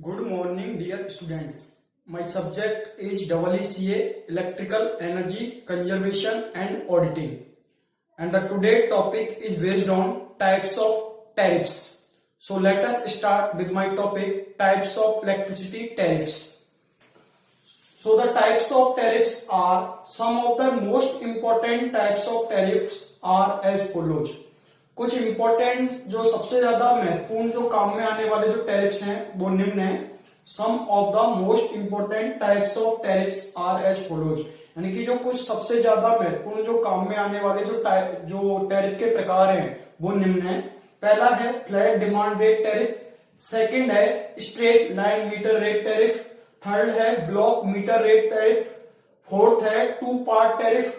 Good morning, dear students. My subject is EECA, Electrical Energy Conservation and Auditing. And the today topic is based on types of tariffs. So let us start with my topic, types of electricity tariffs. So the types of tariffs are, some of the most important types of tariffs are as follows. कुछ important जो सबसे ज्यादा महत्वपूर्ण जो काम में आने वाले जो टैरिफ्स हैं वो निम्न है. Some of the most important types of tariffs are as follows. यानी कि जो कुछ सबसे ज्यादा महत्वपूर्ण जो काम में आने वाले जो टैरिफ के प्रकार हैं वो निम्न है. पहला है flat demand rate tariff, second है straight line meter rate tariff, third है block meter rate tariff, fourth है टू पार्ट टैरिफ,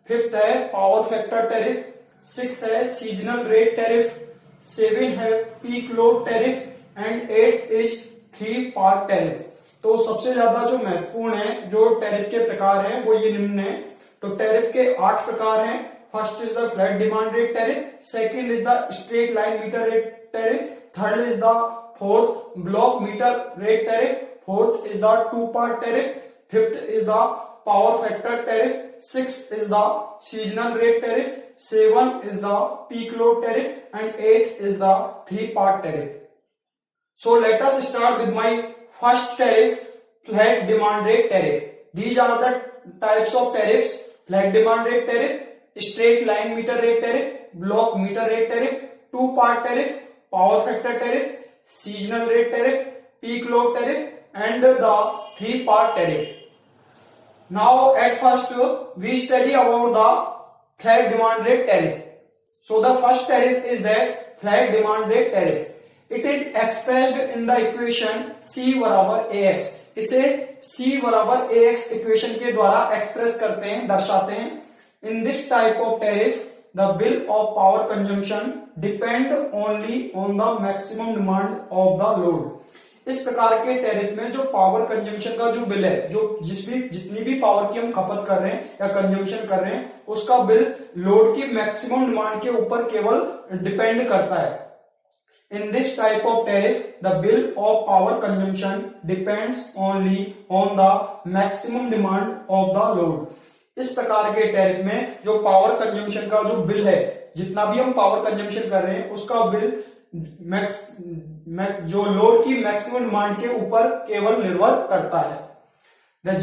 फिफ्थ है पावर फैक्टर टैरिफ, सिक्स है सीजनल रेट टैरिफ, सेवन है peak load tariff and eight is three part tariff. तो सबसे ज्यादा जो महत्वपूर्ण है जो टैरिफ के प्रकार हैं वो ये निम्न है. तो टैरिफ के 8 प्रकार हैं. First is the flat demand rate tariff, second is the straight line meter rate tariff, third is the fourth block meter rate tariff, fourth is the two part tariff, fifth is the power factor tariff, sixth is the seasonal rate tariff, 7 is the peak load tariff and 8 is the 3-part tariff. So let us start with my first tariff, flat demand rate tariff. These are the types of tariffs: flat demand rate tariff, straight line meter rate tariff, block meter rate tariff, 2-part tariff, power factor tariff, seasonal rate tariff, peak load tariff and the 3-part tariff. Now at first we study about the flat demand rate tariff. So the first tariff is that flat demand rate tariff. It is expressed in the equation C बराबर AX. इसे C बराबर AX equation के द्वारा express करते हैं, दर्शाते हैं. In this type of tariff, the bill of power consumption depend only on the maximum demand of the load. इस प्रकार के टैरिफ में जो पावर कंजम्पशन का जो बिल है, जो जितनी भी पावर की हम खपत कर रहे हैं या कंजम्पशन कर रहे हैं उसका बिल लोड की मैक्सिमम डिमांड के ऊपर केवल डिपेंड करता है. In this type of tariff the bill of power consumption depends only on the maximum demand of the load. इस प्रकार के टैरिफ में जो पावर कंजम्पशन का जो बिल है, जितना भी हम पावर कंजम्पशन कर रहे हैं उसका बिल जो लोड की मैक्सिमम डिमांड के ऊपर केवल निर्भर करता है. The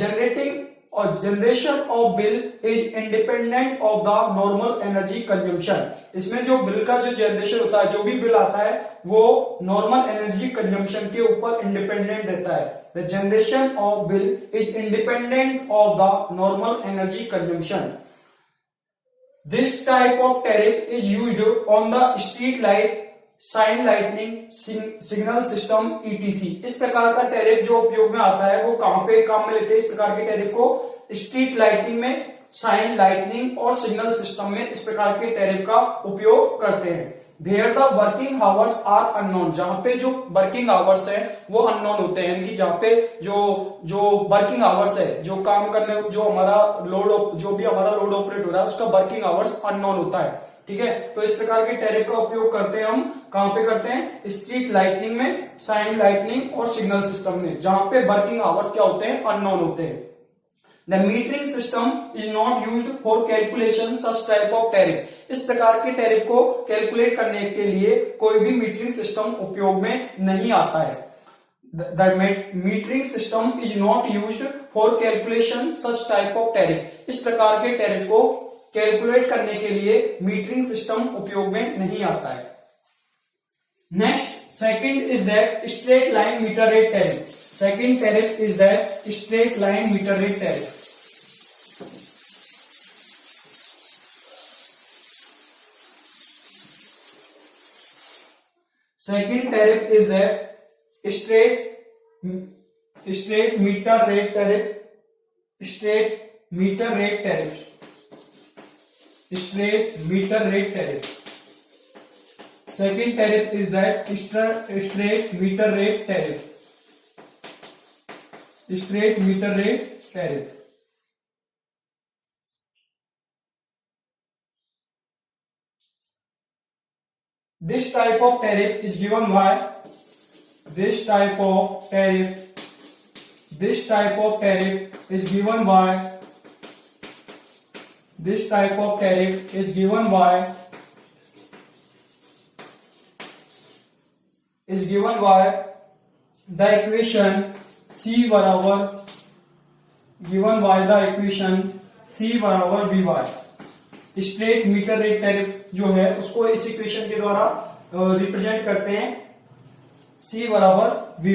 generation of bill is independent of the normal energy consumption. इसमें जो बिल का जो जनरेशन होता है, जो भी बिल आता है वो नॉर्मल एनर्जी कंजम्पशन के ऊपर इंडिपेंडेंट रहता है. The generation of bill is independent of the normal energy consumption. This type of tariff is used on the street light, sign lightning, signal system etc. इस प्रकार का टैरिफ जो उपयोग में आता है वो कहां पे काम में लेते हैं? इस प्रकार के टैरिफ को स्ट्रीट लाइटिंग में, साइन लाइटनिंग और सिग्नल सिस्टम में इस प्रकार के टैरिफ का उपयोग करते हैं. Where the working hours are unknown, जहां पे जो वर्किंग आवर्स है वो अननोन होते हैं. कि जहां पे जो वर्किंग आवर्स है, जो काम करने, जो हमारा लोड, जो भी हमारा लोड ऑपरेट हो रहा है उसका वर्किंग आवर्स अननोन होता है. ठीक है, तो इस प्रकार के टैरिफ का उपयोग करते हैं हम कहां पे करते हैं? स्ट्रीट लाइटनिंग में, साइन लाइटनिंग और सिग्नल सिस्टम में, जहां पे वर्किंग आवर्स क्या होते हैं? अननोन होते हैं. The metering system is not used for calculation such type of tariff. इस प्रकार के टैरिफ को कैलकुलेट करने के लिए कोई भी मीटरिंग सिस्टम उपयोग में नहीं आता है. The metering system is not used for calculation such type of tariff. इस प्रकार के टैरिफ को कैलकुलेट करने के लिए मीटरिंग सिस्टम उपयोग में नहीं आता है. Next, second is that straight line meter rate tariff. Second tariff is that straight line meter rate tariff. Second tariff is that straight meter rate tariff. Straight meter rate tariff. Straight meter rate tariff. Second tariff is that straight meter rate tariff. Straight meter rate tariff. This type of tariff is given by This type of tariff is given by the equation C बराबर Vy। Straight meter rate tariff जो है उसको इस equation के द्वारा represent करते हैं, C बराबर Vy।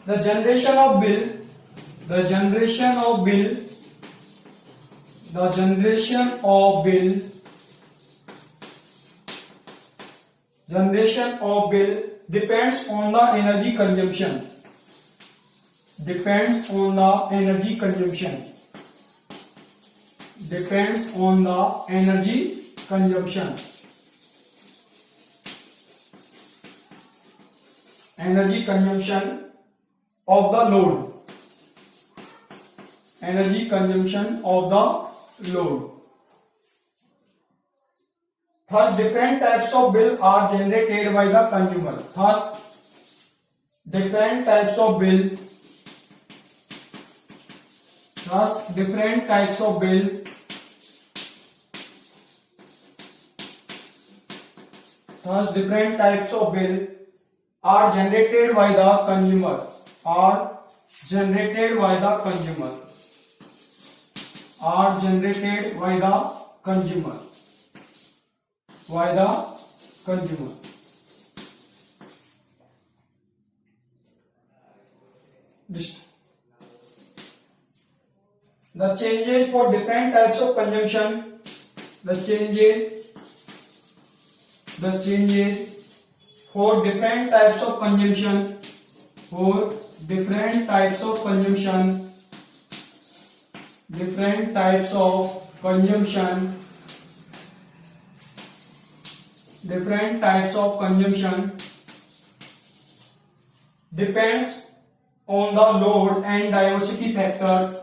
The generation of bill depends on the energy consumption, depends on the energy consumption, of the load. Thus, different types of bill are generated by the consumer. Different types of bill are generated by the consumer. The changes for different types of consumption. The changes for different types of consumption. Different types of consumption depends on the load and diversity factors.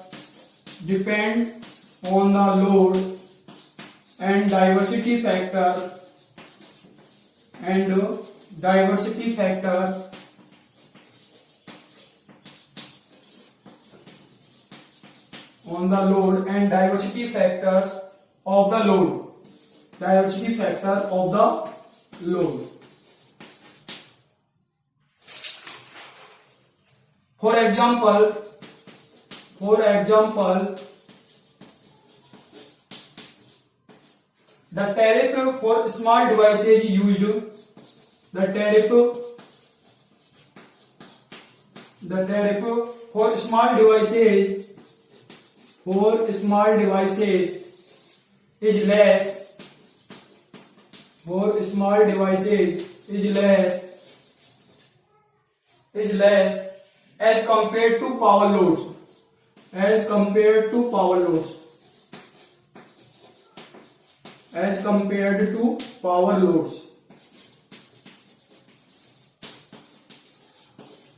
On the load and diversity factor of the load. For example, the tariff for small devices used. The tariff for small devices is less. As compared to power loads.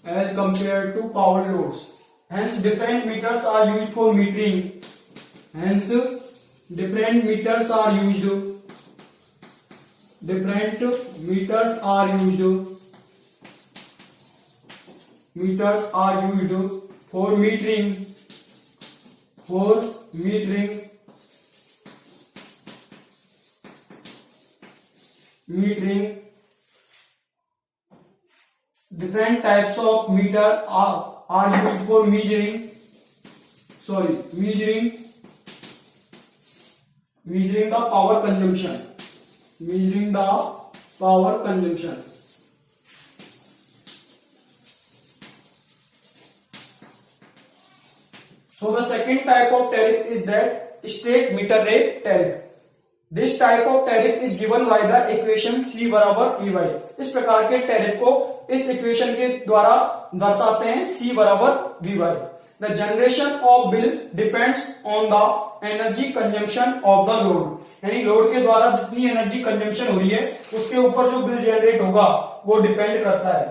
As compared to power loads. Hence, different meters are used for metering. Different meters are used for metering. Different types of meter are used for measuring the power consumption. So the second type of tariff is that straight meter rate tariff. This type of tariff is given by the equation C बराबर Vy. इस प्रकार के tariff को इस equation के द्वारा दर्शाते हैं, C बराबर Vy. The generation of bill depends on the energy consumption of the load. यानी लोड के द्वारा जितनी एनर्जी कंजम्पशन हो रही है उसके ऊपर जो बिल जनरेट होगा वो डिपेंड करता है.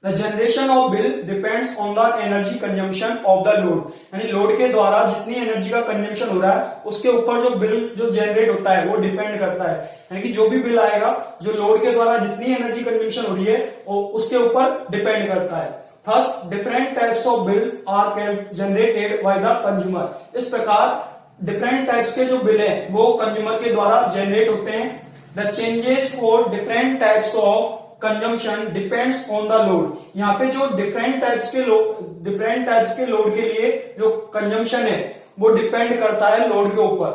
The generation of bill depends on the energy consumption of the load, यानी लोड के द्वारा जितनी एनर्जी का कंजम्पशन हो रहा है उसके ऊपर जो बिल जो जनरेट होता है वो डिपेंड करता है। यानी कि जो भी बिल आएगा जो लोड के द्वारा जितनी एनर्जी कंजम्पशन हो रही है वो उसके ऊपर डिपेंड करता है। Thus different types of bills are generated by the consumer. इस प्रकार डिफरेंट टाइप्स के जो बिल है वो कंज्यूमर के द्वारा जनरेट होते हैं। The changes for different types of consumption depends on the load. यहाँ पे जो डिफरेंट टाइप्स के लोड के लिए जो कंजम्पशन है वो डिपेंड करता है लोड के ऊपर।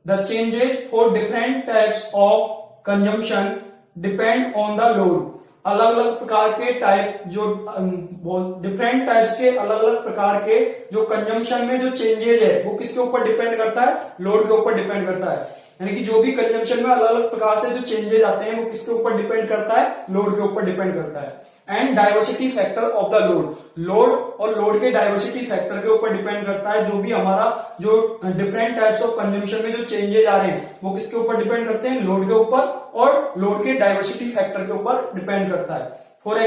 The changes for different types of consumption depend on the load. अलग अलग प्रकार के टाइप जो डिफरेंट टाइप्स के अलग अलग प्रकार के जो कंजम्पशन में जो चेंजेस है वो किसके ऊपर डिपेंड करता है, लोड के ऊपर डिपेंड करता है। यानी कि जो भी कंजम्पशन में अलग अलग प्रकार से जो चेंजेस आते हैं वो किसके ऊपर डिपेंड करता है, लोड के ऊपर डिपेंड करता है। And diversity factor of the load, load और लोड के डाइवर्सिटी फैक्टर के ऊपर डिपेंड करता है। जो भी हमारा जो डिफरेंट टाइप्स ऑफ कंजम्पशन में जो चेंजेस आ रहे हैं वो किसके ऊपर डिपेंड करते हैं, लोड के ऊपर, और लोड के डाइवर्सिटी फैक्टर के ऊपर डिपेंड करता है। फॉर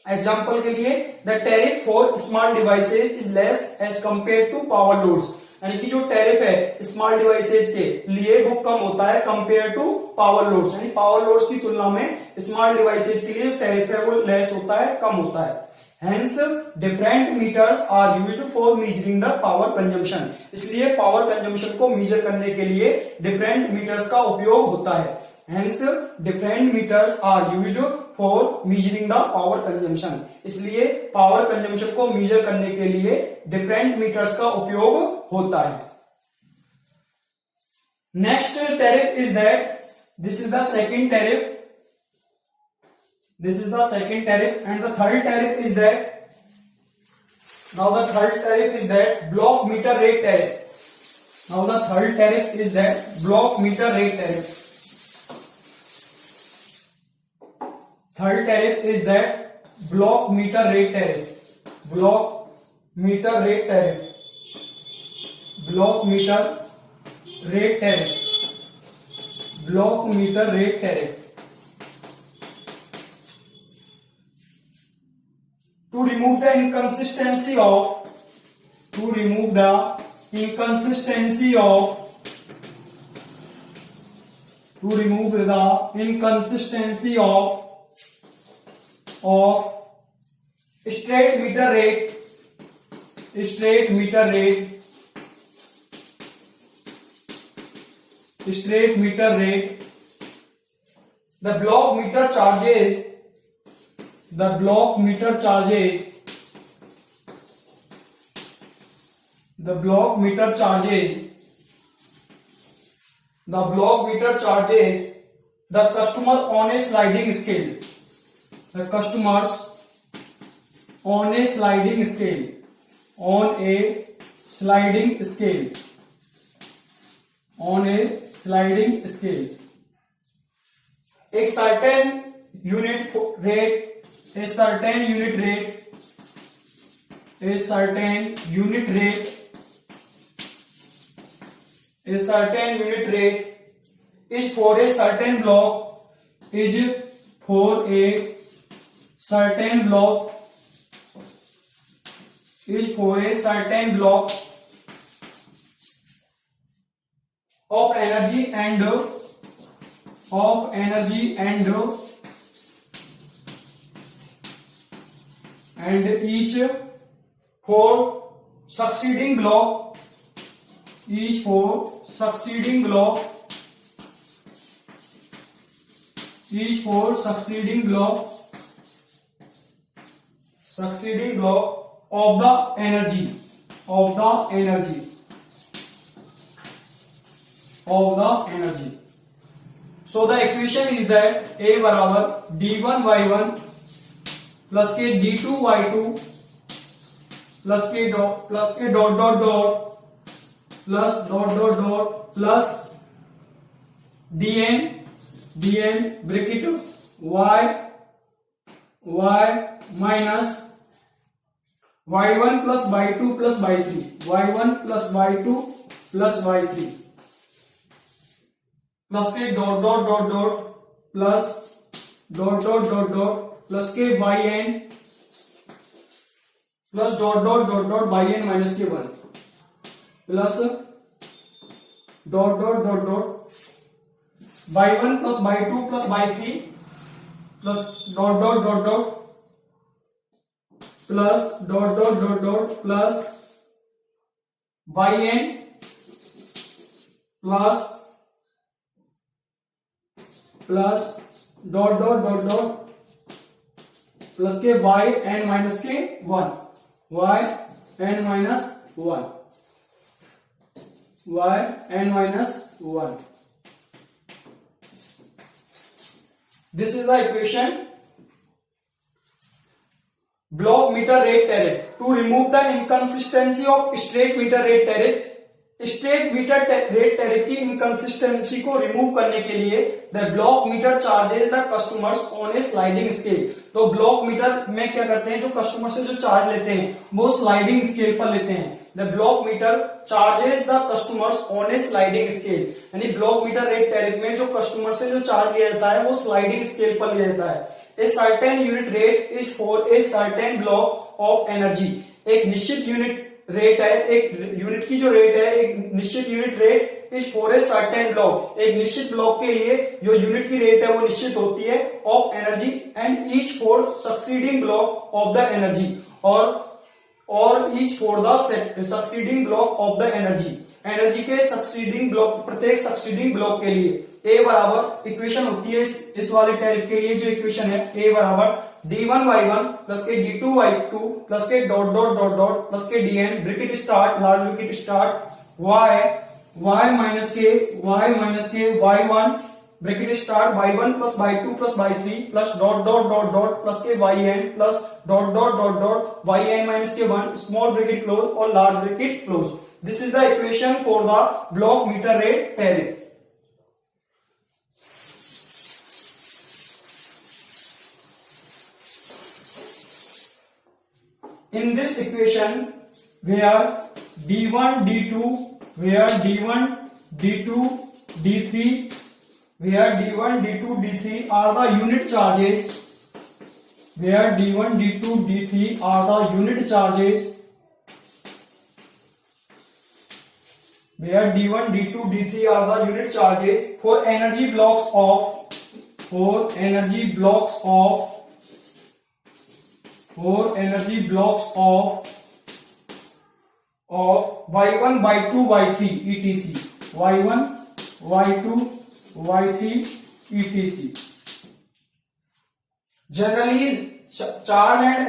एग्जाम्पल के लिए the tariff for small devices is less as compare to power loads, यानी कि जो टैरिफ है स्मॉल डिवाइसेज के लिए वो कम होता है कंपेयर टू पावर लोड्स, यानी पावर लोड्स की तुलना में स्मॉल डिवाइसेज के लिए जो टैरिफ है वो लेस होता है, कम होता है। Hence, different meters are used for measuring the power consumption. इसलिए पावर कंजम्पशन को मेजर करने के लिए डिफरेंट मीटर्स का उपयोग होता है। Hence, different meters are used for measuring the power consumption. इसलिए पावर कंजम्पशन को मेजर करने के लिए डिफरेंट मीटर्स का उपयोग होता है। Next tariff is that this is the second tariff. This is the second tariff, and the third tariff is that now the third tariff is that block meter rate tariff. Now the third tariff is that block meter rate tariff. Third tariff is that block meter rate tariff. Block meter rate tariff. Block meter rate tariff. Block meter rate tariff. To remove the inconsistency of straight meter rate, the block meter charges the customer on a sliding scale. The customers on a sliding scale. एक certain unit rate is for a certain block of energy and each for succeeding block of the energy. So the equation is that A बराबर d1y1 plus के d2y2 plus K dot dot plus dn bracket y minus y1 plus y2 plus y3 plus K dot plus dot plus K by N plus dot dot dot dot by N minus K 1 plus dot dot dot dot by 1 plus by 2 plus by 3 plus dot dot dot dot plus dot dot dot dot plus by N plus dot dot dot dot plus K Y N minus K 1 Y N minus 1 Y N minus 1. This is the equation. Block meter rate tariff. To remove the inconsistency of straight meter rate tariff, straight meter rate tariff की inconsistency को remove करने के लिए the block meter charges the customers on a sliding scale. तो block meter में क्या करते हैं, जो कस्टमर से जो चार्ज लेते हैं वो स्लाइडिंग स्केल पर लेते हैं. The block meter charges the customers on a sliding scale. यानी ब्लॉक मीटर रेट टैरिफ में जो कस्टमर से जो चार्ज लिया जाता है वो स्लाइडिंग स्केल पर लिया जाता है. A certain unit rate is for a certain block of energy. एक निश्चित यूनिट रेट है, एक यूनिट की जो रेट है, एक निश्चित unit rate is for a certain block. एक निश्चित ब्लॉक के लिए जो यूनिट की रेट है वो निश्चित होती है off energy and each for succeeding block of the energy और each for the succeeding block of the energy. Energy के सक्सीडिंग ब्लॉक, प्रत्येक सक्सीडिंग ब्लॉक के लिए ए बराबर इक्वेशन होती है इस वाले टैरिफ के लिए जो इक्वेशन है ए बराबर d1y1 प्लस के d2y2 plus K dot dot dot dot plus K dn bracket start large bracket start y minus K y1 bracket start y1 plus y2 plus y3 plus dot dot dot dot plus K yn plus dot dot dot dot yn minus K 1 small bracket close और large bracket close. This is the equation for the block meter rate tariff. In this equation, where D1, D2, where D1, D2, D3, where D1, D2, D3 are the unit charges, where D1, D2, D3 are the unit charges, where D1, D2, D3 are the unit charges for energy blocks of y1, y2, y3 etc. y1, y2, y3 etc. Generally, charge and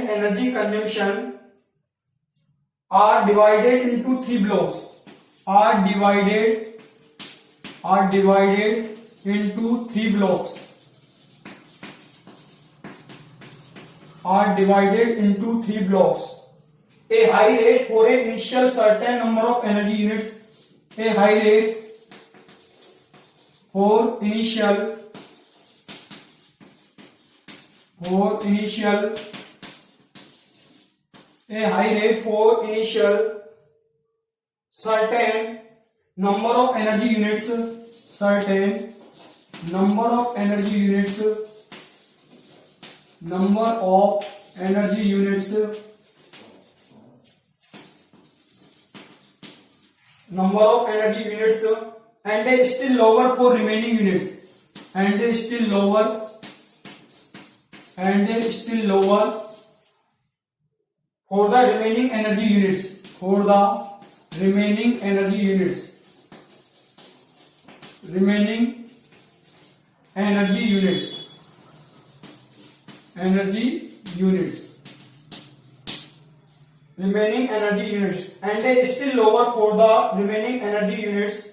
energy consumption are divided into three blocks. Are divided into three blocks. A high rate for an initial certain number of energy units. A high rate for initial certain number of energy units, and a still lower for remaining units, and a still lower for the remaining energy units, remaining energy units. And a still lower for the remaining energy units.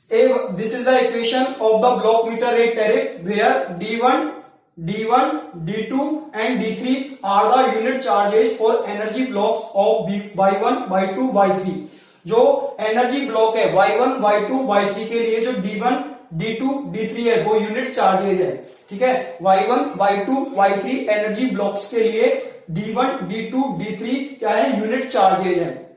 This is the equation of the block meter rate tariff, where D1, D2 and D3 are the unit charges for energy blocks of Y1, Y2, Y3. जो energy block है Y1, Y2, Y3 के लिए जो D1, D2, D3 है वो unit charges है। ठीक है, Y1, Y2, Y3 energy blocks के लिए D1, D2, D3 क्या है, यूनिट चार्जेज है।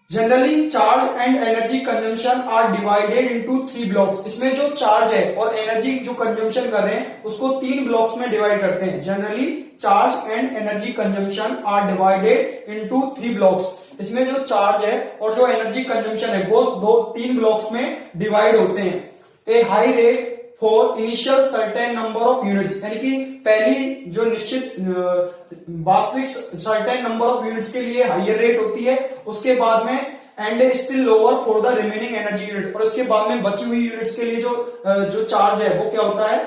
Generally charge and energy consumption are divided into 3 blocks. इसमें जो चार्ज है और एनर्जी जो कंजम्पशन कर रहे हैं उसको 3 ब्लॉक्स में डिवाइड करते हैं। Generally charge and energy consumption are divided into 3 blocks. इसमें जो चार्ज है और जो एनर्जी कंजम्पशन है वो 3 ब्लॉक्स में डिवाइड होते हैं। A high rate for initial certain number of units, यानी कि पहली जो निश्चित वास्तविक सर्टेन नंबर ऑफ यूनिट्स के लिए हाइयर रेट होती है, उसके बाद में and still lower for the remaining energy unit, और उसके बाद में बची हुई यूनिट्स के लिए जो चार्ज है वो क्या होता है,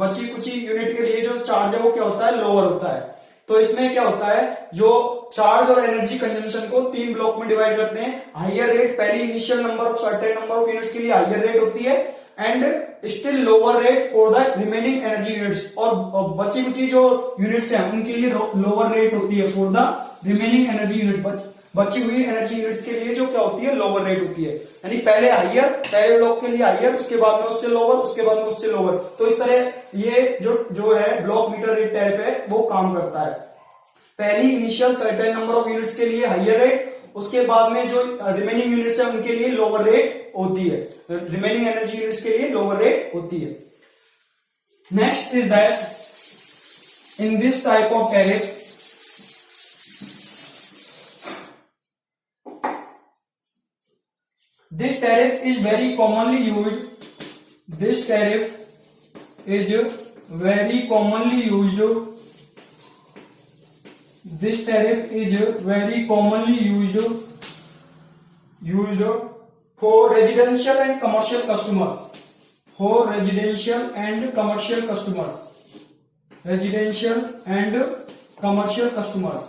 बची कुछ यूनिट के लिए जो चार्ज है वो क्या होता है, लोअर होता है। तो इसमें क्या होता है, जो चार्ज और एनर्जी कंजम्पशन को 3 ब्लॉक में डिवाइड करते हैं। हाइयर रेट पहली initial number of certain number of units के लिए हाइयर रेट होती है and still lower rate for the remaining energy units, और बची कुची जो यूनिट्स हैं उनके लिए लोअर रेट होती है for the remaining energy unit. बची हुई एनर्जी यूनिट्स के लिए जो क्या होती है, लोअर रेट होती है। यानी पहले हाइयर, पहले ब्लॉक के लिए हाइयर, उसके बाद में उससे लोअर, उसके बाद में उससे लोअर। तो इस तरह ये जो है ब्लॉक मीटर रेट टैरिफ है वो काम करता है। पहली initial certain number of units के लिए हाइयर रेट, उसके बाद में जो रिमेनिंग यूनिट्स है उनके लिए लोअर रेट होती है, रिमेनिंग एनर्जी यूनिट्स के लिए लोअर रेट होती है। Next is that in this type of tariff this tariff is very commonly used, this tariff is very commonly used, this tariff is very commonly used for residential and commercial customers, for residential and commercial customers, residential and commercial customers,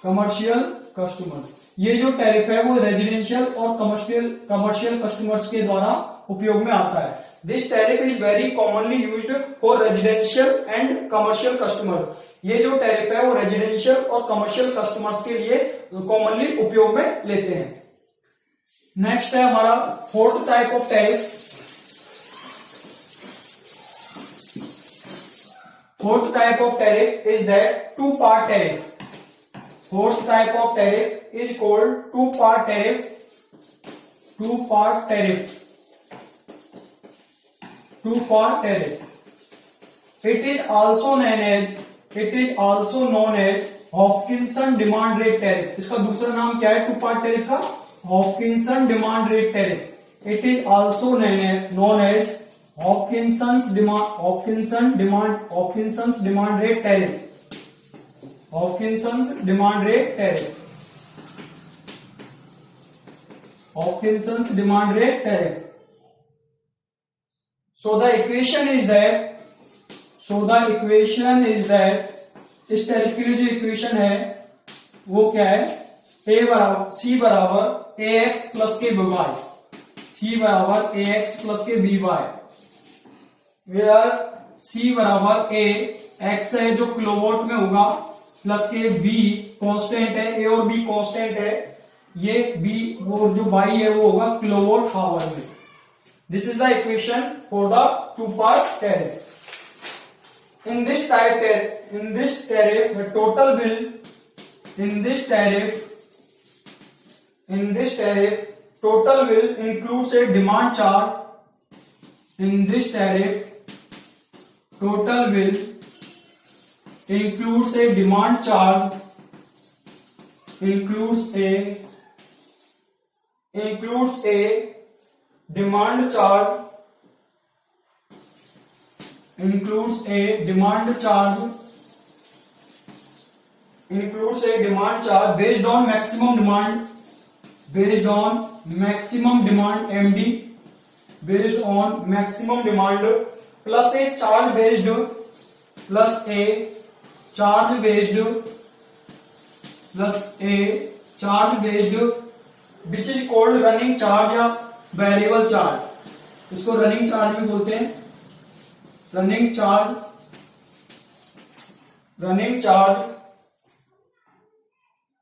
commercial customers। ये जो tariff है वो residential और commercial customers के द्वारा उपयोग में आता है। This tariff is very commonly used for residential and commercial customer. ये जो टैरिफ है वो रेजिडेंशियल और कमर्शियल कस्टमर्स के लिए कॉमनली उपयोग में लेते हैं। नेक्स्ट है हमारा fourth type of tariff. Fourth type of tariff is that two part tariff. Fourth type of tariff is called two-part tariff. Two-part tariff. Two-part tariff. It is also known as Hopkinson demand rate tariff. इसका दूसरा नाम क्या है two-part tariff का? Hopkinson demand rate tariff. It is also known as Hopkinson's demand rate tariff. Hopkinson's demand rate tariff. Hopkinson's demand rate tariff. So the equation is that इस tariff के लिए जो इक्वेशन है वो क्या है, C बराबर AX plus K BY, C बराबर AX plus K BY, where C बराबर A, X है जो किलोवाट में होगा, प्लस के B कांस्टेंट है, A और B कांस्टेंट है, ये B और जो Y है वो होगा किलोवाट हावर में। This is the equation for the two part tariff. In this tariff, the total bill total bill includes a demand charge. In this tariff, total bill includes a demand charge. Includes a demand charge. Includes a demand charge based on maximum demand MD, based on maximum demand, plus a charge based which is called running charge या variable charge। इसको running charge भी बोलते हैं। Running charge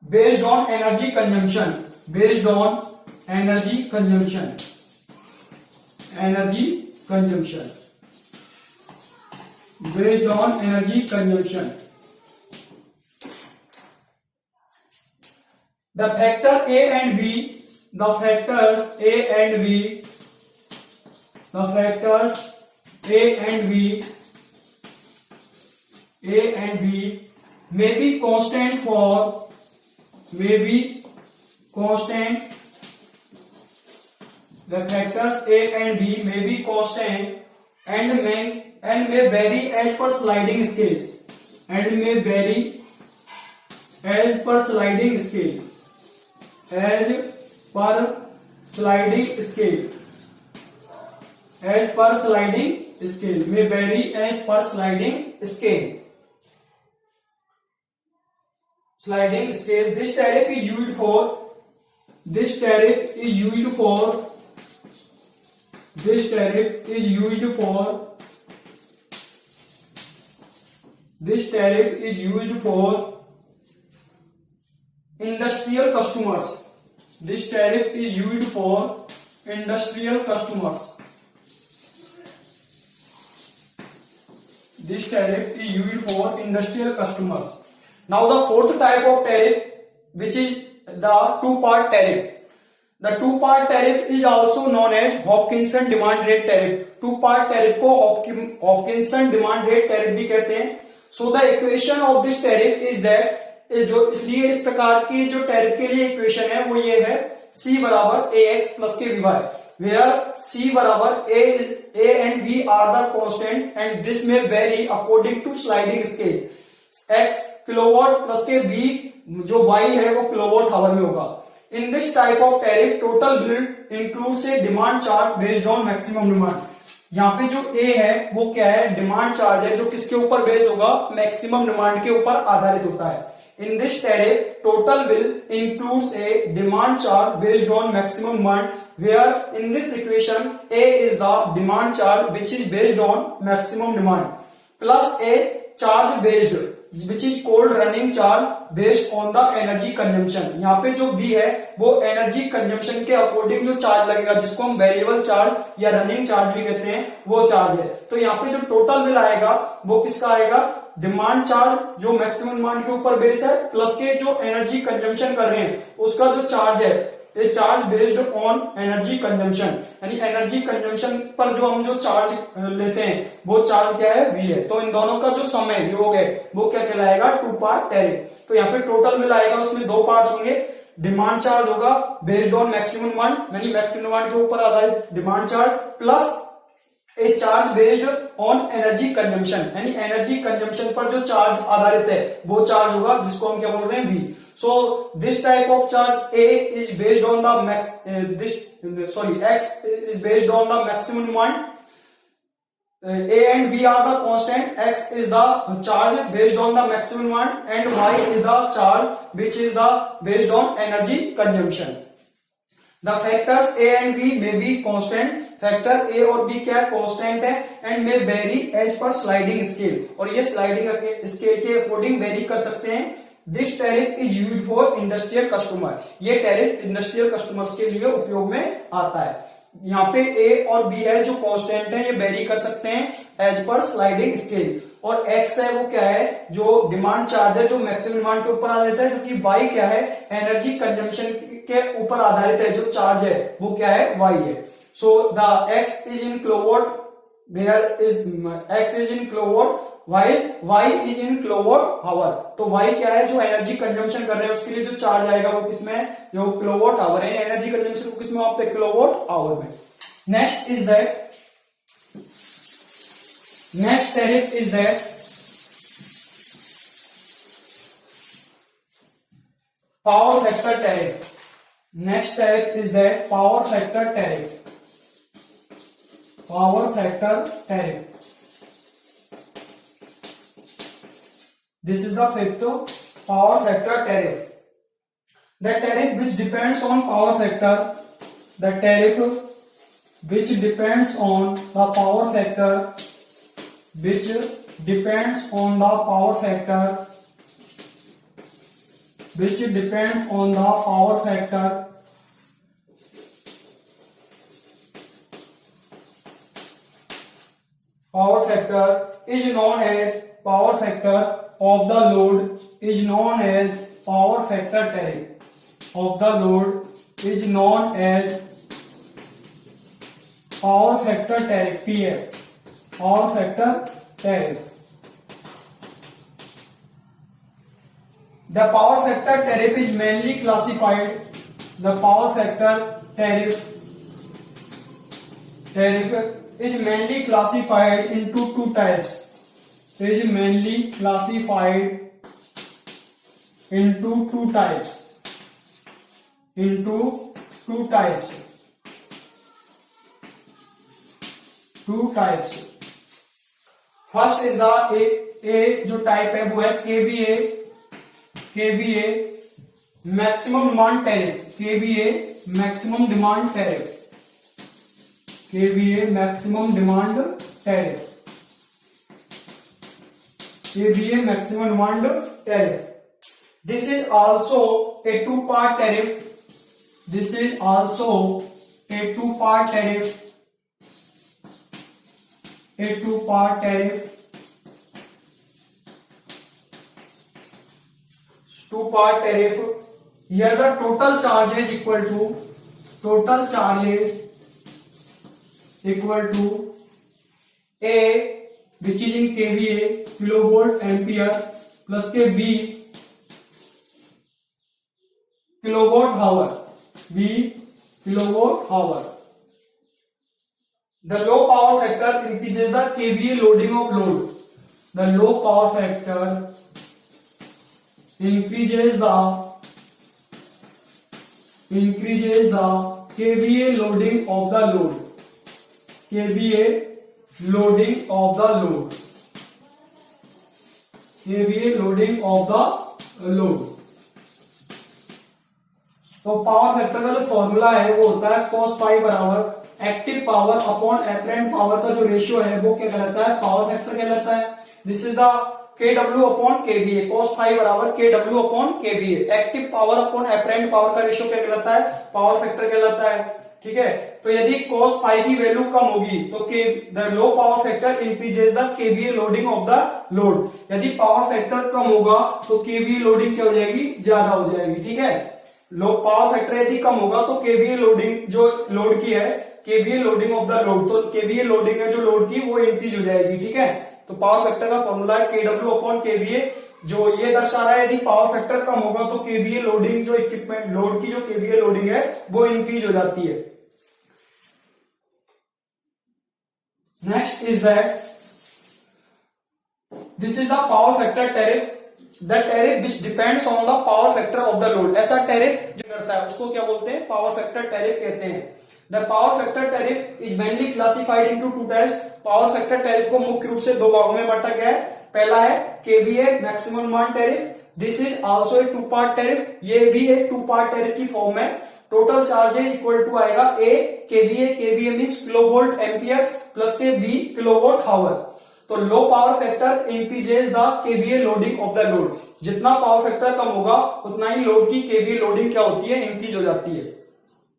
based on energy consumption, based on energy consumption, energy consumption, based on energy consumption. The factor A and B, the factors A and B, the factors A and B, A and B may be constant for, may be constant, the factors A and B may be constant and may vary as per sliding scale, and may vary as per sliding scale, as per sliding scale, as per sliding scale, may vary as per sliding scale, sliding scale. This tariff is used for, this tariff is used for, this tariff is used for, this tariff is used for industrial customers. This tariff is used for industrial customers. This tariff is used for industrial customers. Now the fourth type of tariff, which is the two-part tariff. The two-part tariff is also known as Hopkinson demand rate tariff. Two-part tariff को Hopkinson demand rate tariff भी कहते हैं. So the equation of this tariff is that, जो इसलिए इस प्रकार की जो टैरिफ के लिए इक्वेशन है वो ये है, C बराबर AX प्लस के VY, where C बराबर A and B are the constant and this may vary according to sliding scale. X kilowatt plus के V जो Y है वो किलोवाट आवर में होगा. In this type of tariff, total bill includes a demand charge based on maximum demand. यहाँ पे जो A है वो क्या है, डिमांड चार्ज है, जो किसके ऊपर बेस होगा, मैक्सिमम डिमांड के ऊपर आधारित होता है. In this tariff, total bill includes a demand charge based on maximum demand, where in this equation A is the demand charge which is based on maximum demand, plus a charge based which is called running charge based on the energy consumption. यहाँ पे जो B है वो energy consumption के according जो charge लगेगा, जिसको हम वेरिएबल चार्ज या रनिंग चार्ज भी कहते हैं, वो चार्ज है. तो यहाँ पे जो टोटल बिल आएगा वो किसका आएगा, डिमांड चार्ज जो मैक्सिमम डिमांड के ऊपर बेस है, प्लस के जो एनर्जी कंजम्पशन कर रहे हैं उसका जो चार्ज है, ये charge based on energy consumption, यानी एनर्जी कंजम्पशन पर जो हम जो चार्ज लेते हैं वो चार्ज क्या है, V है. तो इन दोनों का जो सम है, योग है, वो क्या कहलाएगा, टू पार्ट टैरिफ. तो यहाँ पे टोटल बिल आएगा, उसमें दो पार्ट्स होंगे. डिमांड चार्ज होगा बेस्ड ऑन मैक्सिमम डिमांड, यानी मैक्सिमम डिमांड के ऊपर आधारित demand charge, plus A charge based on energy consumption, यानी एनर्जी कंजम्पशन पर जो चार्ज आधारित है वो चार्ज होगा, जिसको हम क्या बोल रहे हैं, V. So this type of charge A is based on the X is based on the maximum demand. A and B are the constant. X is the charge based on the maximum demand, and Y is the charge which is the based on energy consumption. The factors A and B may be constant. Factor A और B क्या है, constant है, and may vary as पर sliding scale, और ये sliding scale के according vary कर सकते हैं. This tariff is used for industrial customer. ये टैरिफ इंडस्ट्रियल कस्टमर्स के लिए उपयोग में आता है. यहाँ पे A और B है जो कांस्टेंट है, ये वेरी कर सकते हैं एज पर स्लाइडिंग स्केल, और X है वो क्या है, जो डिमांड चार्ज है, जो मैक्सिमम डिमांड के ऊपर आधारित है, जो कि Y क्या है, एनर्जी कंजम्पशन के ऊपर आधारित है, जो चार्ज है वो क्या है, Y है. So the X is in kilowatt, where is X is in kilowatt, while Y is in kilowatt hour. तो Y क्या है, जो एनर्जी कंजम्पशन कर रहे हैं उसके लिए जो चार्ज आएगा वो किसमें है, जो किलोवाट आवर है, एनर्जी कंजम्पशन को किसमें मापते हैं, किलोवाट आवर में. Next is that, next tariff is that power factor tariff. Next tariff is that power factor tariff. Power factor tariff. This is the fifth power factor tariff. The tariff which depends on power factor. The tariff which depends on the power factor. Which depends on the power factor which depends on the power factor is known as power factor of the load is known as power factor tariff of the load is known as power factor tariff PF power factor tariff. The power factor tariff is mainly classified. The power factor tariff is mainly classified into two types. Is mainly classified into two types. Two types. First is the A जो type है वो है KVA maximum demand tariff KVA maximum demand tariff KVA maximum demand tariff KVA maximum demand tariff. This is also a two-part tariff. Two-part tariff. Here the total charge is equal to A, which is in KVA kilovolt ampere plus के B kilowatt hour. The low power factor increases the KVA loading of load. The low power factor increases the KVA loading of the load. KVA loading of the load. तो power factor का जो formula है वो होता है cos पाई बराबर active power upon apparent power का जो रेशियो है वो क्या कहलाता है, पावर फैक्टर कहलाता है. This is the KW upon KVA. cos पाई बराबर KW upon KVA. Active power upon apparent power का रेशियो क्या कहलाता है, पावर फैक्टर कहलाता है. ठीक है, तो यदि cos पाई की वैल्यू कम होगी तो the low power factor increases the KVA loading of the load. यदि पावर फैक्टर कम होगा तो KVA लोडिंग क्या हो जाएगी, ज्यादा हो जाएगी. ठीक है, लो पावर फैक्टर यदि कम होगा तो KVA लोडिंग जो लोड की है KVA loading of the load, तो KVA लोडिंग है जो लोड की वो इंक्रीज हो जाएगी. ठीक है, तो पावर फैक्टर का फॉर्मूला है KW अपॉन KVA जो ये दर्शा रहा है यदि पावर फैक्टर कम होगा तो KVA लोडिंग जो इक्विपमेंट लोड की जो KVA लोडिंग है वो इंक्रीज हो जाती है. Next is that this is the power factor tariff. The tariff which depends on the power factor of the load. ऐसा tariff जो करता है उसको क्या बोलते हैं, power factor tariff कहते हैं. The power factor tariff is mainly classified into two types. Power factor tariff को मुख्य रूप से दो भागों में बांटा गया है. पहला है KVA maximum demand tariff. This is also a two part tariff. ये भी एक two part tariff की फॉर्म है. टोटल चार्जेज इक्वल टू आएगा A KVA means kilovolt ampere plus के B किलोवोट हावर. तो low power factor increases the KVA loading of the load. जितना power factor कम होगा उतना ही लोड की KVA लोडिंग क्या होती है, इंक्रीज हो जाती है.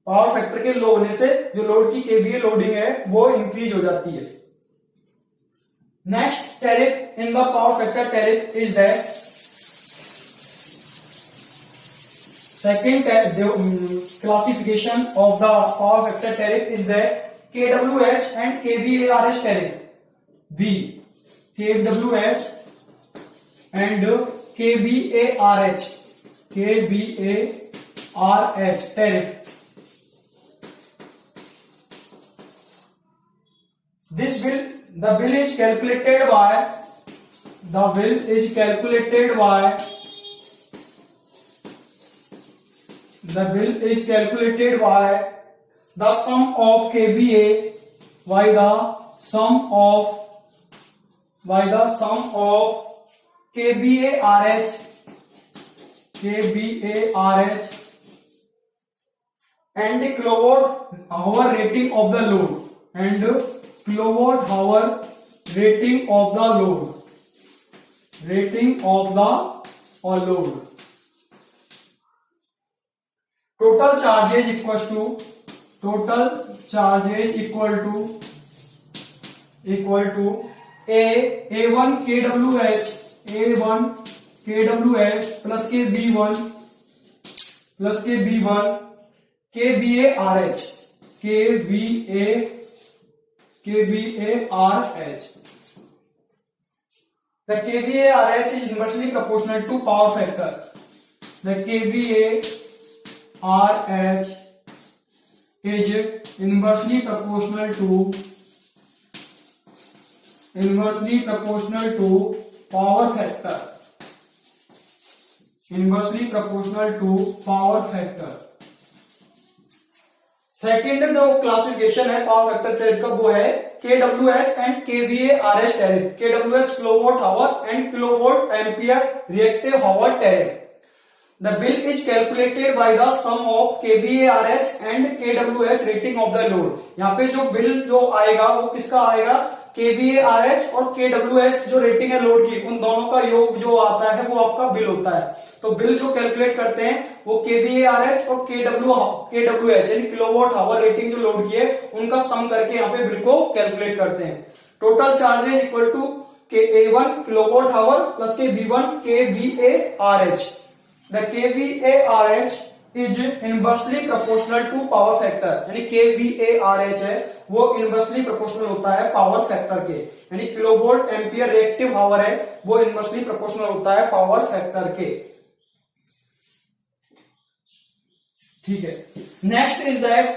पावर फैक्टर के लो होने से जो लोड की KVA लोडिंग है वो इंक्रीज हो जाती है. Next tariff in the power factor tariff is that second classification of the power factor tariff is the KWH and KVARH tariff. B. KWH and KVARH tariff. The bill is calculated by the sum of KVA by the sum of KVARH and the kilowatt hour rating of the load total charges equals to A1 kWh plus kB1 kVARH. The kVARH is inversely proportional to power factor. The kVARH is inversely proportional to power factor. Second जो classification है power factor tariff का वो है KWH and kVARH tariff. KWH kilowatt hour and kilowatt ampere reactive hour tariff. The bill is calculated by the sum of kVARH and kWH rating of the load. यहाँ पे जो bill जो आएगा वो किसका आएगा, kVARH और kWH जो रेटिंग है लोड की, उन दोनों का योग जो आता है वो आपका बिल होता है. तो बिल जो कैलकुलेट करते हैं वो kVARH और kWH यानी किलोवाट आवर रेटिंग जो लोड की है उनका सम करके यहाँ पे बिल को कैलकुलेट करते हैं. Total charges equal to A1 kilowatt hour plus kB1 kVARH. The kVARH is inversely proportional to power factor. यानी kVARH है वो इनवर्सली प्रोपोर्शनल होता है पावर फैक्टर के, यानी किलोवोल्ट एम्पियर रिएक्टिव पावर है वो इनवर्सली प्रोपोर्शनल होता है पावर फैक्टर के. ठीक है. Next is that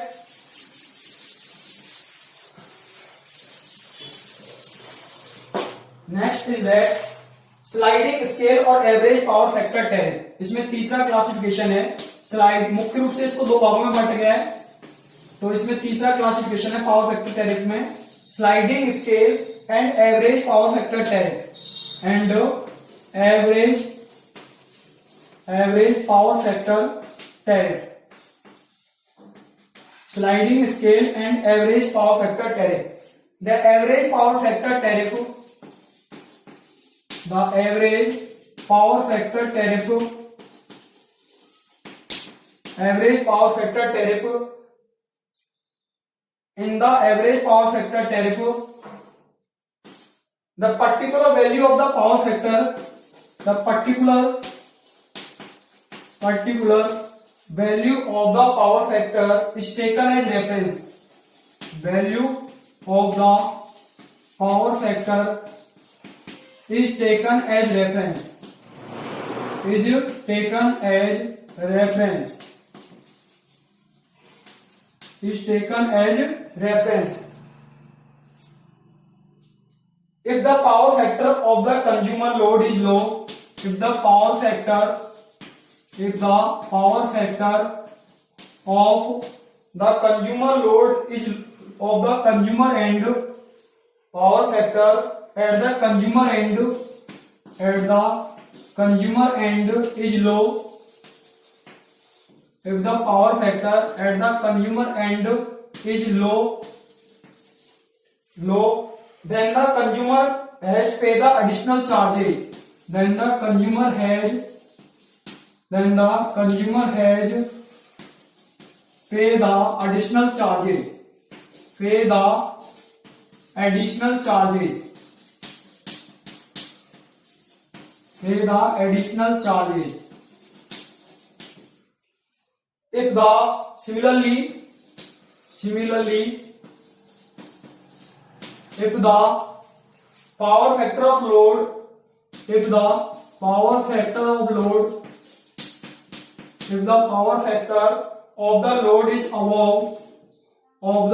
sliding scale और एवरेज पावर फैक्टर टेरिफ. इसमें तीसरा क्लासिफिकेशन है स्लाइड. मुख्य रूप से इसको दो भागों में बांटा गया है. तो इसमें तीसरा क्लासिफिकेशन है पावर फैक्टर टेरिफ में sliding scale and average power factor tariff. And average power factor tariff. Sliding scale and average power factor tariff. The average power factor tariff in the average power factor tariff the particular value of the power factor is taken as reference. Value of the power factor is taken as reference. If the power factor of the consumer load is low, if the power factor of the consumer load is of the consumer end, power factor at the consumer end is low. If the power factor at the consumer end is low, then the consumer has pay the additional charges. Then the consumer has pay the additional charges. If the similarly if the power factor of load is above if the power factor of the load is above from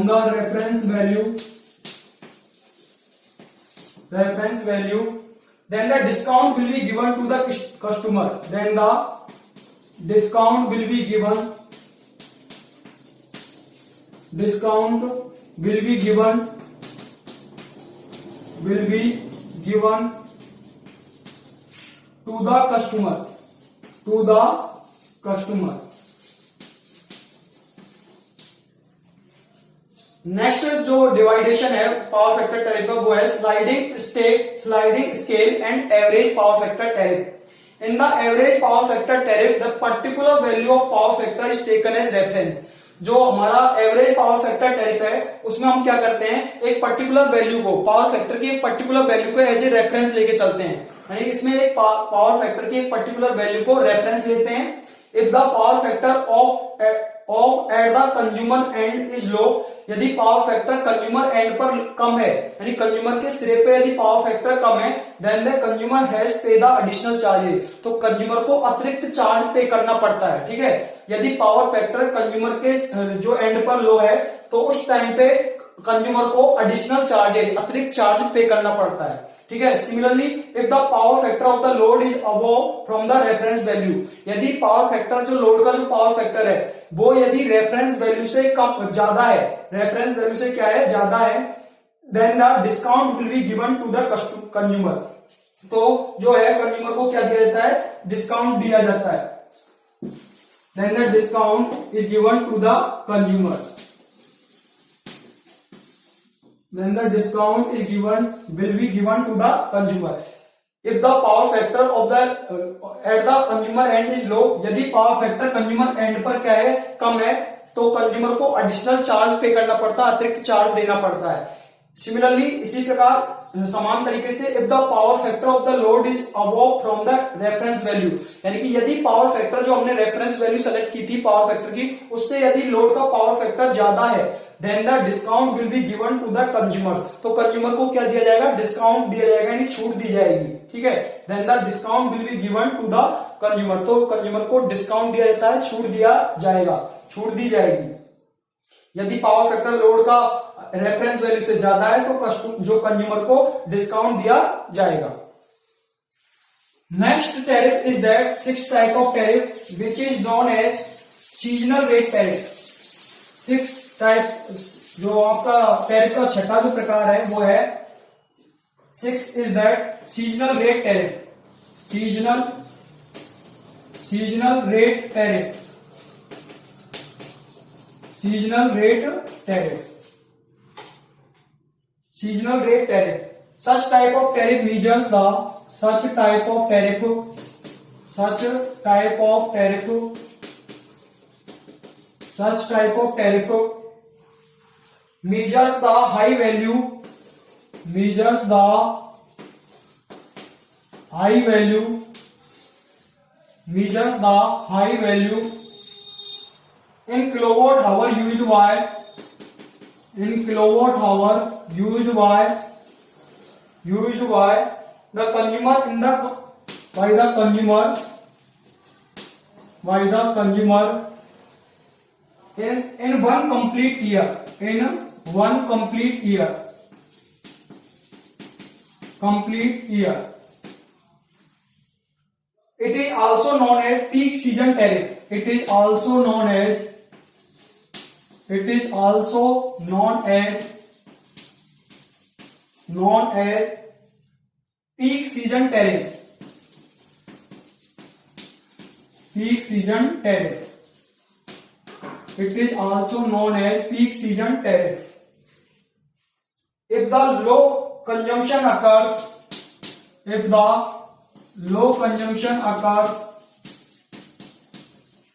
the reference value then the discount will be given to the customer. Then the discount will be given to the customer customer. Next जो division है power factor tariff का वो है sliding scale and average power factor tariff. In the average power factor tariff the particular value of power factor is taken as reference. जो हमारा average power factor tariff है उसमें हम क्या करते हैं, एक पर्टिकुलर वैल्यू को, पावर फैक्टर की एक पर्टिकुलर वैल्यू को एज ए रेफरेंस लेके चलते हैं। यानी इसमें एक पावर फैक्टर की एक पर्टिकुलर वैल्यू को रेफरेंस लेते हैं। If the power factor of at the consumer and is low, यदि पावर फैक्टर कंज्यूमर एंड पर कम है, यानी कंज्यूमर के सिरे पे यदि पावर फैक्टर कम है, देन द कंज्यूमर हैज पे द एडिशनल चार्जेस, तो कंज्यूमर को अतिरिक्त चार्ज पे करना पड़ता है। ठीक है, यदि पावर फैक्टर कंज्यूमर के जो एंड पर लो है तो उस टाइम पे कंज्यूमर को एडिशनल चार्जेस, अतिरिक्त चार्ज पे करना पड़ता है। ठीक है, similarly if the power factor of the load is above from the reference value, यदि पावर फैक्टर जो लोड का जो पावर फैक्टर है वो यदि रेफरेंस वैल्यू से कम ज्यादा है, रेफरेंस वैल्यू से क्या है ज्यादा है, then the discount will be given to the consumer. तो जो है कंज्यूमर को क्या दिया जाता है, डिस्काउंट दिया जाता है। Then the discount is given to the consumer. Then the discount is will be given to the consumer. If the power factor of the at the consumer end is low, यदि power factor consumer end पर क्या है कम है, तो consumer को additional charge पे करना पड़ता है, अतिरिक्त चार्ज देना पड़ता है। सिमिलरली इसी प्रकार समान तरीके से if the power factor of the load is above from the reference value, यानी कि यदि पावर फैक्टर जो हमने रेफरेंस वैल्यू सेलेक्ट की थी पावर फैक्टर की, उससे यदि लोड का पावर फैक्टर ज्यादा है, then the discount will be given to the consumers, तो कंज्यूमर को क्या दिया जाएगा, डिस्काउंट दिया जाएगा, यानी छूट दी जाएगी। ठीक है, then the discount will be given to the consumer, तो कंज्यूमर को डिस्काउंट दिया जाता है, छूट दिया जाएगा, छूट दी जाएगी। यदि पावर फैक्टर लोड का रेफरेंस वैल्यू से ज्यादा है तो जो कंज्यूमर को डिस्काउंट दिया जाएगा। Next tariff is that 6 type of tariff which is known as seasonal rate tariff. 6 type जो आपका टैरिफ का छठा जो प्रकार है वो है 6 is that seasonal rate tariff. Seasonal rate tariff, seasonal rate tariff, seasonal rate tariff. Such type of tariff measures the such type of tariff measures the high value in kilowatt hour used by the consumer in one complete year. It is also known as peak season tariff. It is also known as peak season tariff. Peak season tariff. It is also known as peak season tariff. If the low consumption occurs, if the low consumption occurs,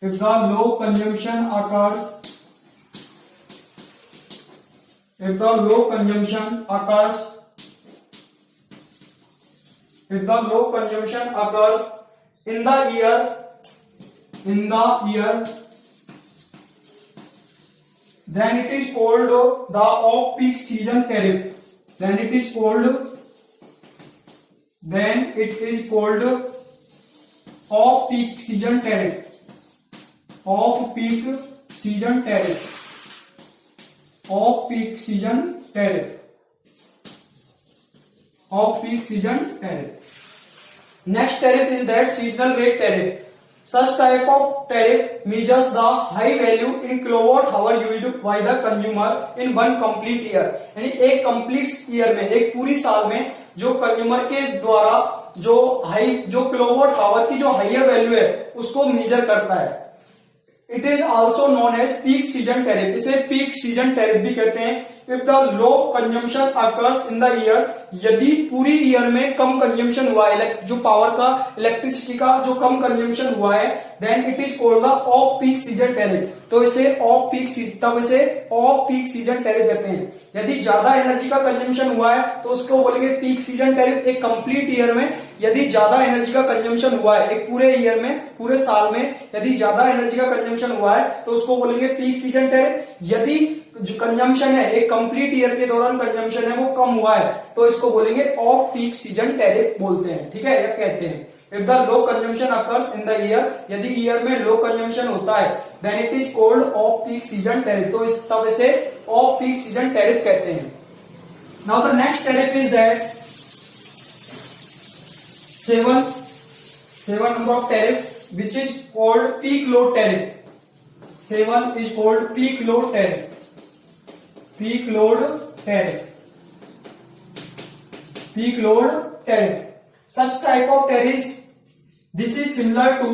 if the low consumption occurs in the year, then it is called the off-peak season tariff. Then it is called off-peak season tariff. Off-peak season tariff. Off-peak season tariff. Off-peak season tariff. Next tariff is that seasonal rate tariff. Such type of tariff measures the high value in kilowatt hour used by the consumer in one complete year. यानी एक complete year में, एक पूरी साल में जो consumer के द्वारा जो किलोवाट आवर की जो हाइयर वैल्यू है उसको मेजर करता है। It is also known as peak season tariff, इसे पीक सीजन टैरिफ भी कहते हैं। If the low consumption occurs in the year, यदि पूरी ईयर में कम कंजम्पशन हुआ है, जो पावर का, इलेक्ट्रिसिटी का जो कम कंजम्पशन हुआ है, then it is called the off peak season tariff. तो इसे ऑफ पीक सीजन टैरिफ कहते हैं। यदि ज्यादा एनर्जी का कंजम्पशन हुआ है तो उसको बोलेंगे पीक सीजन टैरिफ एक कंप्लीट ईयर में। यदि ज्यादा एनर्जी का कंजम्पशन हुआ है एक पूरे ईयर में, पूरे साल में यदि ज्यादा एनर्जी का कंजम्पशन हुआ है तो उसको बोलेंगे पीक सीजन टैरिफ। यदि जो कंजम्पशन है एक कंप्लीट ईयर के दौरान कंजम्पशन है वो कम हुआ है तो इसको बोलेंगे ऑफ पीक सीजन टैरिफ बोलते हैं, ठीक है, या कहते हैं। If the low consumption occurs in the year, यदि ईयर में लो कंजम्पशन होता है, then it is called off peak season tariff. तो तब इसे ऑफ पीक सीजन टैरिफ कहते हैं। Now the next tariff is that 7 number of tariff which is called peak load tariff. 7 is called peak load tariff. Peak load tariff. Such type of tariffs, this is similar to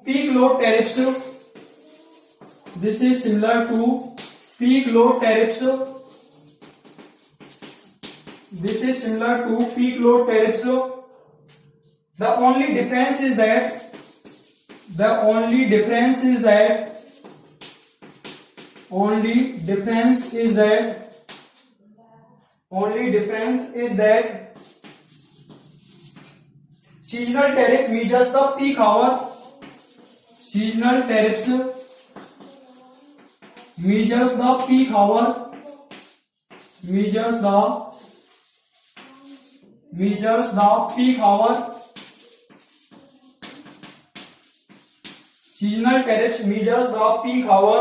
peak load tariffs. This is similar to peak load tariffs. This is similar to peak load tariffs. The only difference is that seasonal tariff measures the peak hour. Seasonal tariffs measures the peak hour. Measures the peak hour. Seasonal tariffs measures the peak hour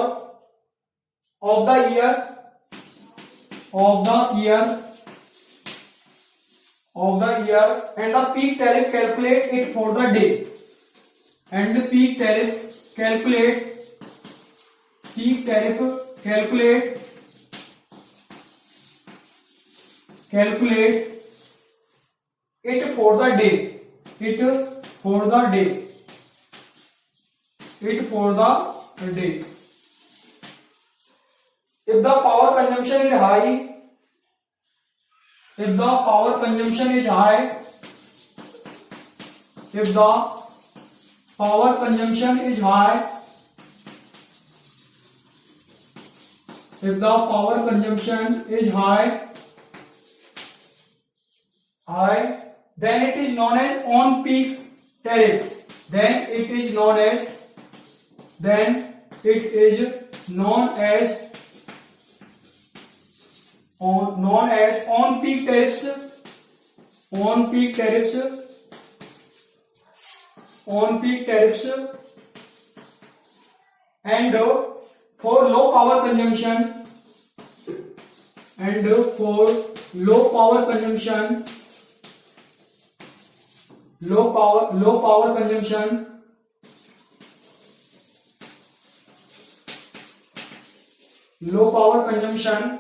of the year, and the peak tariff calculate it for the day, and the peak tariff calculate it for the day. If the power consumption is high, if the power consumption is high, then it is known as on peak tariff. Then it is known as on peak tariffs. And for low power consumption,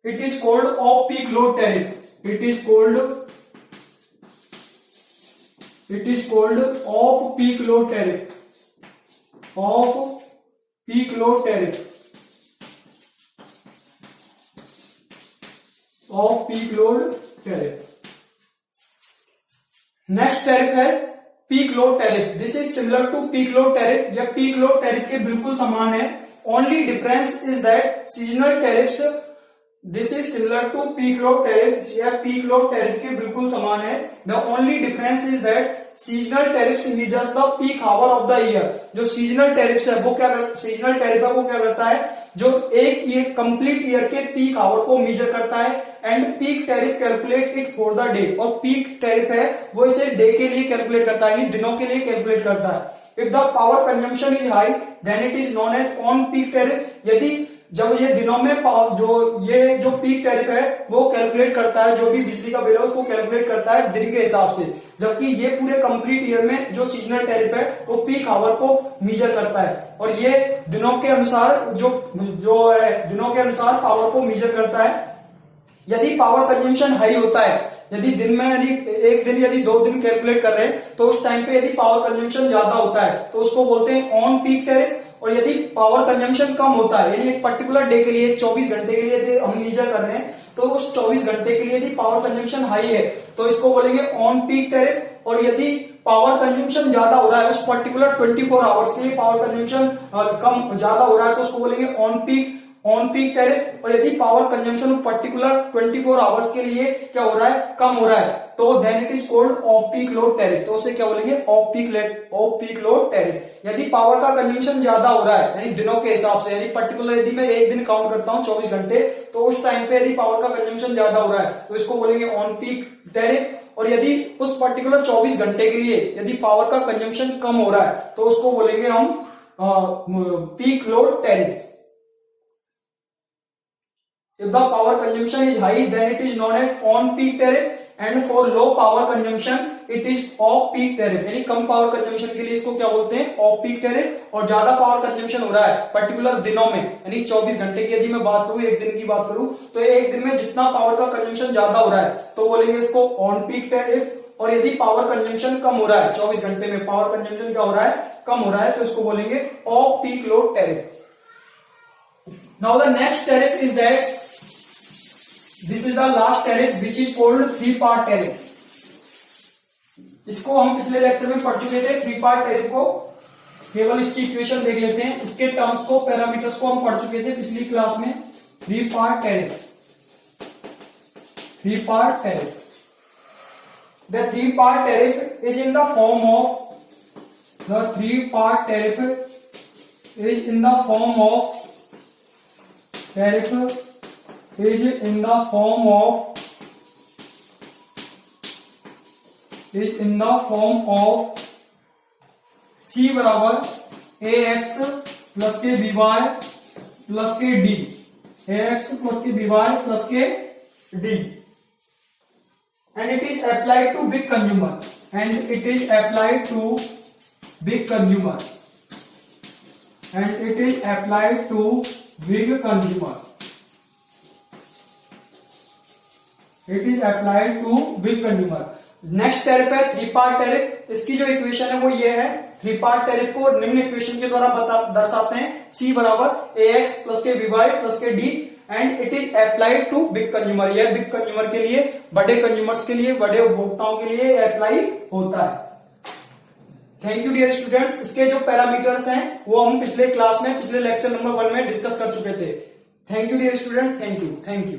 it is called off peak load tariff. It is called off peak load tariff. Off peak load tariff. Next tariff है peak load tariff. This is similar to peak load tariff. यह peak load tariff के बिल्कुल समान है. Only difference is that seasonal tariffs, this is similar to peak load tariff. यह peak load tariff के बिल्कुल समान है. The only difference is that seasonal tariffs measures the peak hour of the year. जो सीजनल टैरिफ्स है वो क्या करता है, जो एक ईयर कंप्लीट ईयर के पीक आवर को मेजर करता है. And peak tariff calculate it for the day. और पीक टैरिफ है वो इसे डे के लिए कैलकुलेट करता है, यानी दिनों के लिए कैलकुलेट करता है. If the power consumption is high then it is known as on peak tariff. यदि जब ये दिनों में जो पीक टैरिफ है वो कैलकुलेट करता है, जो भी बिजली का बिल है उसको कैलकुलेट करता है दिन के हिसाब से, जबकि ये पूरे कंप्लीट ईयर में जो सीजनल टैरिफ है वो पीक आवर को मेजर करता है, और ये दिनों के अनुसार दिनों के अनुसार पावर को मेजर करता है। यदि पावर कंजम्पशन हाई होता है, यदि दिन में एक दिन यदि 2 दिन कैलकुलेट कर रहे हैं तो उस टाइम पे यदि पावर कंजम्पशन ज्यादा होता है तो उसको बोलते हैं ऑन पीक टैरिफ, और यदि पावर कंजम्पशन कम होता है यानी एक पर्टिकुलर डे के लिए 24 घंटे के लिए यदि हम मेजर कर रहे हैं तो उस 24 घंटे के लिए यदि पावर कंजम्पशन हाई है तो इसको बोलेंगे ऑन पीक टैरिफ, और यदि पावर कंजम्पशन ज्यादा हो रहा है उस पर्टिकुलर 24 आवर्स के लिए पावर कंजम्पशन कम ज्यादा हो रहा है तो उसको बोलेंगे ऑन पीक टैरिफ, और यदि पावर कंजम्पशन पर्टिकुलर 24 आवर्स के लिए क्या हो रहा है, कम हो रहा है, तो then it is called off peak load tariff, तो उसे क्या बोलेंगे ऑफ पीक लोड टैरिफ। यदि पावर का कंजम्पशन ज्यादा हो रहा है यानी दिनों के हिसाब से, यानी पर्टिकुलर यदि मैं एक दिन काउंट करता हूं 24 घंटे तो उस टाइम पे यदि पावर का कंजम्पशन ज्यादा हो रहा है तो इसको बोलेंगे ऑन पीक टैरिफ, और यदि उस पर्टिकुलर 24 घंटे के लिए यदि पावर का कंजम्पशन कम हो रहा है तो उसको बोलेंगे हम peak load tariff. If the power consumption is high, then it is known as on-peak tariff, and for low power consumption, it is off-peak tariff. यानी कम पावर कंजम्पशन के लिए इसको क्या बोलते हैं, ऑफ-पीक टैरिफ, और ज्यादा पावर कंजम्पशन हो रहा है पर्टिकुलर दिनों में यानी 24 घंटे की यदि मैं बात करूं, एक दिन की बात करूं तो एक दिन में जितना पावर का कंजम्पशन ज्यादा हो रहा है तो बोलेंगे इसको ऑन-पीक टैरिफ, और यदि पावर कंजम्पशन कम हो रहा है 24 घंटे में पावर कंजम्पशन क्या हो रहा है, कम हो रहा है, तो इसको बोलेंगे off-peak load tariff. Now the next tariff is that this is the last tariff which is called 3-part tariff. इसको हम पिछले लेक्चर में पढ़ चुके थे 3-part tariff को, केवल इसकी इक्वेशन देख लेते हैं, इसके टर्म्स को पैरामीटर्स को हम पढ़ चुके थे पिछली क्लास में। 3-part tariff, 3-part tariff. The 3-part tariff is in the form of C बराबर AX plus K BY plus K D, AX plus K BY plus K D, and it is applied to big consumer, and it is applied to big consumer, and it is applied to big consumer, it is applied to big consumer। Next tariff है 3-part tariff. इसकी जो equation है वो ये है, 3-part tariff को निम्न equation के द्वारा दर्शाते हैं, C बराबर AX plus K BY plus K D, and it is applied to big consumer. यह बिग कंज्यूमर के लिए, बड़े कंज्यूमर्स के लिए, बड़े उपभोक्ताओं के लिए अप्लाई होता है। Thank you dear students. इसके जो पैरामीटर्स हैं वो हम पिछले क्लास में, पिछले लेक्चर नंबर 1 में डिस्कस कर चुके थे। Thank you dear students, thank you.